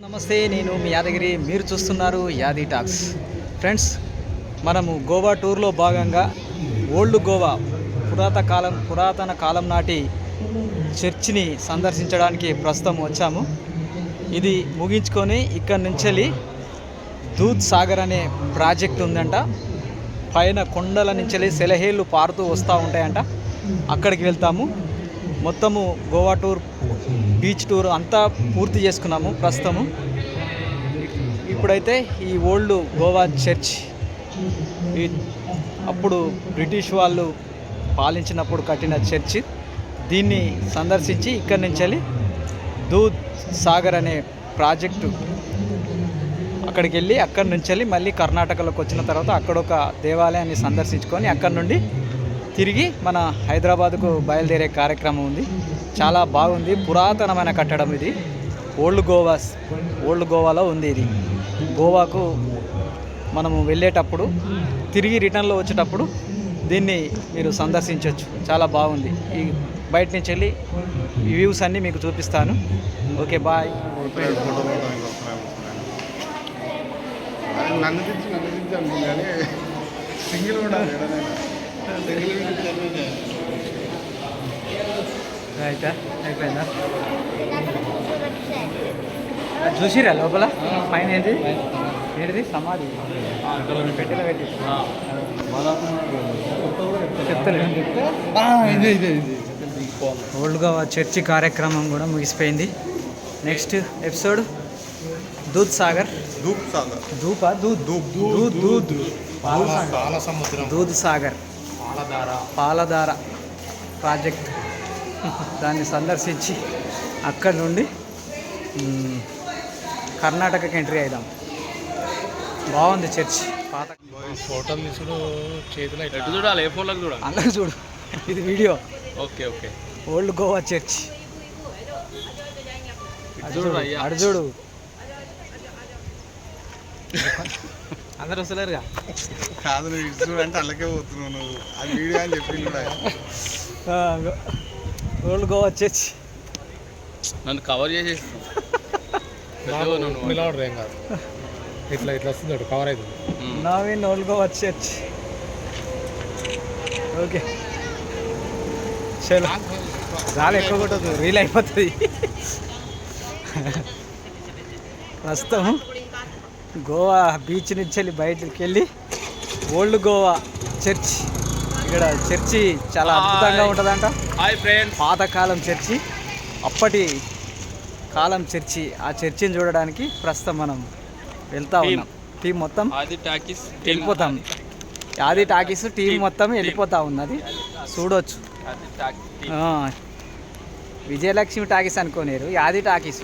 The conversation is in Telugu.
నమస్తే, నేను మీ యాదగిరి. మీరు చూస్తున్నారు యాది టాక్స్. ఫ్రెండ్స్, మనము గోవా టూర్లో భాగంగా ఓల్డ్ గోవా పురాతన కాలం నాటి చర్చిని సందర్శించడానికి ప్రస్తుతం వచ్చాము. ఇది ముగించుకొని ఇక్కడి నుంచి దూద్ సాగర్ అనే ప్రాజెక్ట్ ఉందంట. పైన కొండల నుంచి సెలహేళ్ళు పారుతూ వస్తూ ఉంటాయంట. అక్కడికి వెళ్తాము. మొత్తము గోవా టూర్, బీచ్ టూర్ అంతా పూర్తి చేసుకున్నాము ప్రస్తుతము. ఇప్పుడైతే ఈ ఓల్డ్ గోవా చర్చ్, అప్పుడు బ్రిటిష్ వాళ్ళు పాలించినప్పుడు కట్టిన చర్చి, దీన్ని సందర్శించి ఇక్కడి నుంచి దూద్ సాగర్ అనే ప్రాజెక్టు అక్కడికి వెళ్ళి అక్కడి నుంచి మళ్ళీ కర్ణాటకలోకి వచ్చిన తర్వాత అక్కడ ఒక దేవాలయాన్ని సందర్శించుకొని అక్కడి నుండి తిరిగి మన హైదరాబాద్కు బయలుదేరే కార్యక్రమం ఉంది. చాలా బాగుంది. పురాతనమైన కట్టడం ఇది. ఓల్డ్ గోవాలో ఉంది ఇది. గోవాకు మనము వెళ్ళేటప్పుడు, తిరిగి రిటర్న్లో వచ్చేటప్పుడు దీన్ని మీరు సందర్శించవచ్చు. చాలా బాగుంది. ఈ బయట నుంచి వెళ్ళి ఈ వ్యూస్ అన్నీ మీకు చూపిస్తాను. Okay, bye. అయిపోయిందా? చూసిరా లోపల పైన ఏంటిది సమాధి పెట్టిన పెట్టి ఓల్డ్ గోవా చర్చి కార్యక్రమం కూడా ముగిసిపోయింది. నెక్స్ట్ ఎపిసోడ్ దూద్ సాగర్. దూద్ సాగర్ పాలధార ప్రాజెక్ట్, దాన్ని సందర్శించి అక్కడి నుండి కర్ణాటకకి ఎంట్రీ అయిదాం. బాగుంది చర్చ్. పాత ఫోటోలు తీసుడు చేతిలో ఎటు చూడాలి? ఏ ఫోన్లకు చూడాలి? అందరూ చూడు, ఇది video. Okay okay. Old Goa church అడు చూడు. అందరు వస్తలేరుగా? కాదు, నువ్వు చూడంటే అల్లకే పోతున్నావు నువ్వు. అది వీడియో అని చెప్పి ఓల్డ్ గోవా చర్చ్. నన్ను కవర్ చేసేసి నిలబడరు, ఏం కాదు. ఇట్లా వస్తుంది కవర్ అవుతుంది. Naveen old Goa church. Okay, చలో. చాలా ఎక్కువ కొట్టదు, రీల్ అయిపోతుంది. ప్రస్తుతం గోవా బీచ్ నుంచి వెళ్ళి బయటకు వెళ్ళి ఓల్డ్ గోవా చర్చ్, ఇక్కడ చర్చి చాలా అద్భుతంగా ఉంటుందంట. పాతకాలం చర్చి, అప్పటి కాలం చర్చి. ఆ చర్చిని చూడడానికి ప్రస్తుతం మనం వెళ్తా ఉన్నాం. టీం మొత్తం వెళ్ళిపోతాం. యాది టాకీస్ టీం మొత్తం వెళ్ళిపోతా ఉన్నది. చూడవచ్చు. విజయలక్ష్మి టాకీస్ అనుకోలేరు, యాది టాకీస్.